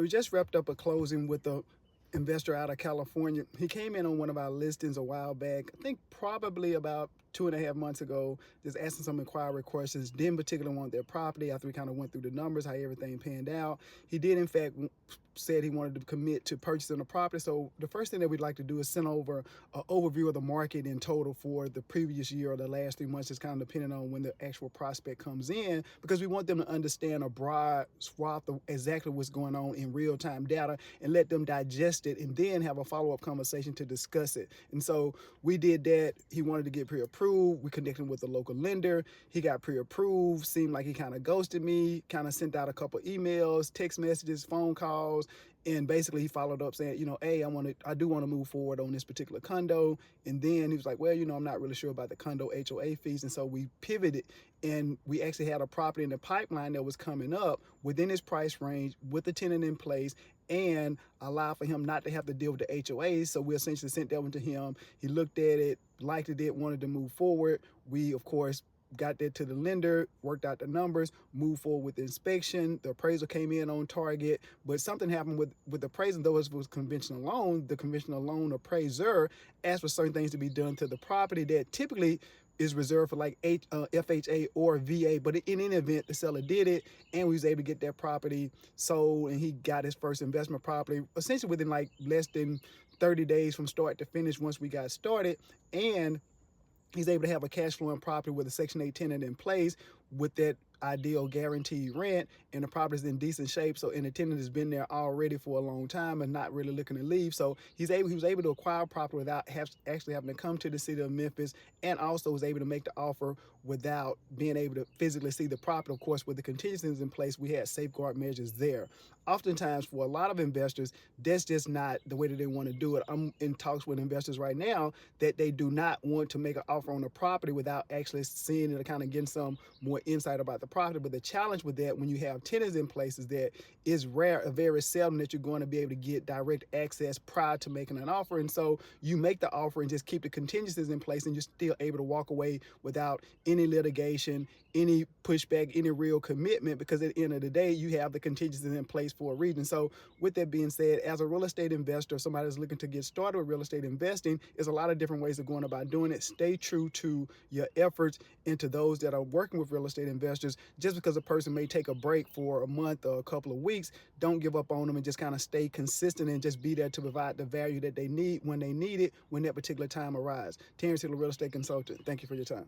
we just wrapped up a closing with a investor out of California. He came in on one of our listings a while back, I think probably about 2.5 months ago, just asking some inquiry questions. Didn't particularly want their property after we kind of went through the numbers, how everything panned out. He did, in fact, said he wanted to commit to purchasing the property. So the first thing that we'd like to do is send over an overview of the market in total for the previous year or the last 3 months, just kind of depending on when the actual prospect comes in, because we want them to understand a broad swath of exactly what's going on in real-time data and let them digest it and then have a follow-up conversation to discuss it. And so we did that. He wanted to get pre-approved. We connected with the local lender. He got pre-approved. Seemed like he kind of ghosted me, kind of sent out a couple emails, text messages, phone calls, and basically he followed up saying, hey, I do want to move forward on this particular condo. And then he was like, well, I'm not really sure about the condo HOA fees. And so we pivoted, and we actually had a property in the pipeline that was coming up within his price range with the tenant in place, and allow for him not to have to deal with the HOAs. So we essentially sent that one to him. He looked at it, liked it, wanted to move forward. We, of course, got that to the lender, worked out the numbers, moved forward with the inspection. The appraisal came in on target, but something happened with the appraisal. Though it was conventional loan, the conventional loan appraiser asked for certain things to be done to the property that typically is reserved for like FHA or VA, but in any event, the seller did it, and we was able to get that property sold, and he got his first investment property essentially within like less than 30 days from start to finish once we got started. And he's able to have a cash flowing property with a Section 8 tenant in place with that ideal guaranteed rent, and the property's in decent shape. So, and the tenant has been there already for a long time and not really looking to leave. So he was able to acquire property without actually having to come to the city of Memphis, and also was able to make the offer without being able to physically see the property. Of course, with the contingencies in place, we had safeguard measures there. Oftentimes, for a lot of investors, that's just not the way that they want to do it. I'm in talks with investors right now that they do not want to make an offer on the property without actually seeing it or kind of getting some more insight about the property. But the challenge with that, when you have tenants in place, is that it's rare, very seldom that you're going to be able to get direct access prior to making an offer. And so you make the offer and just keep the contingencies in place, and you're still able to walk away without any litigation, any pushback, any real commitment, because at the end of the day, you have the contingencies in place for a reason. So with that being said, as a real estate investor, somebody that's looking to get started with real estate investing, there's a lot of different ways of going about doing it. Stay true to your efforts, and to those that are working with real estate investors, just because a person may take a break for a month or a couple of weeks, don't give up on them, and just kind of stay consistent and just be there to provide the value that they need when they need it, when that particular time arrives. Terrence Hill, real estate consultant. Thank you for your time.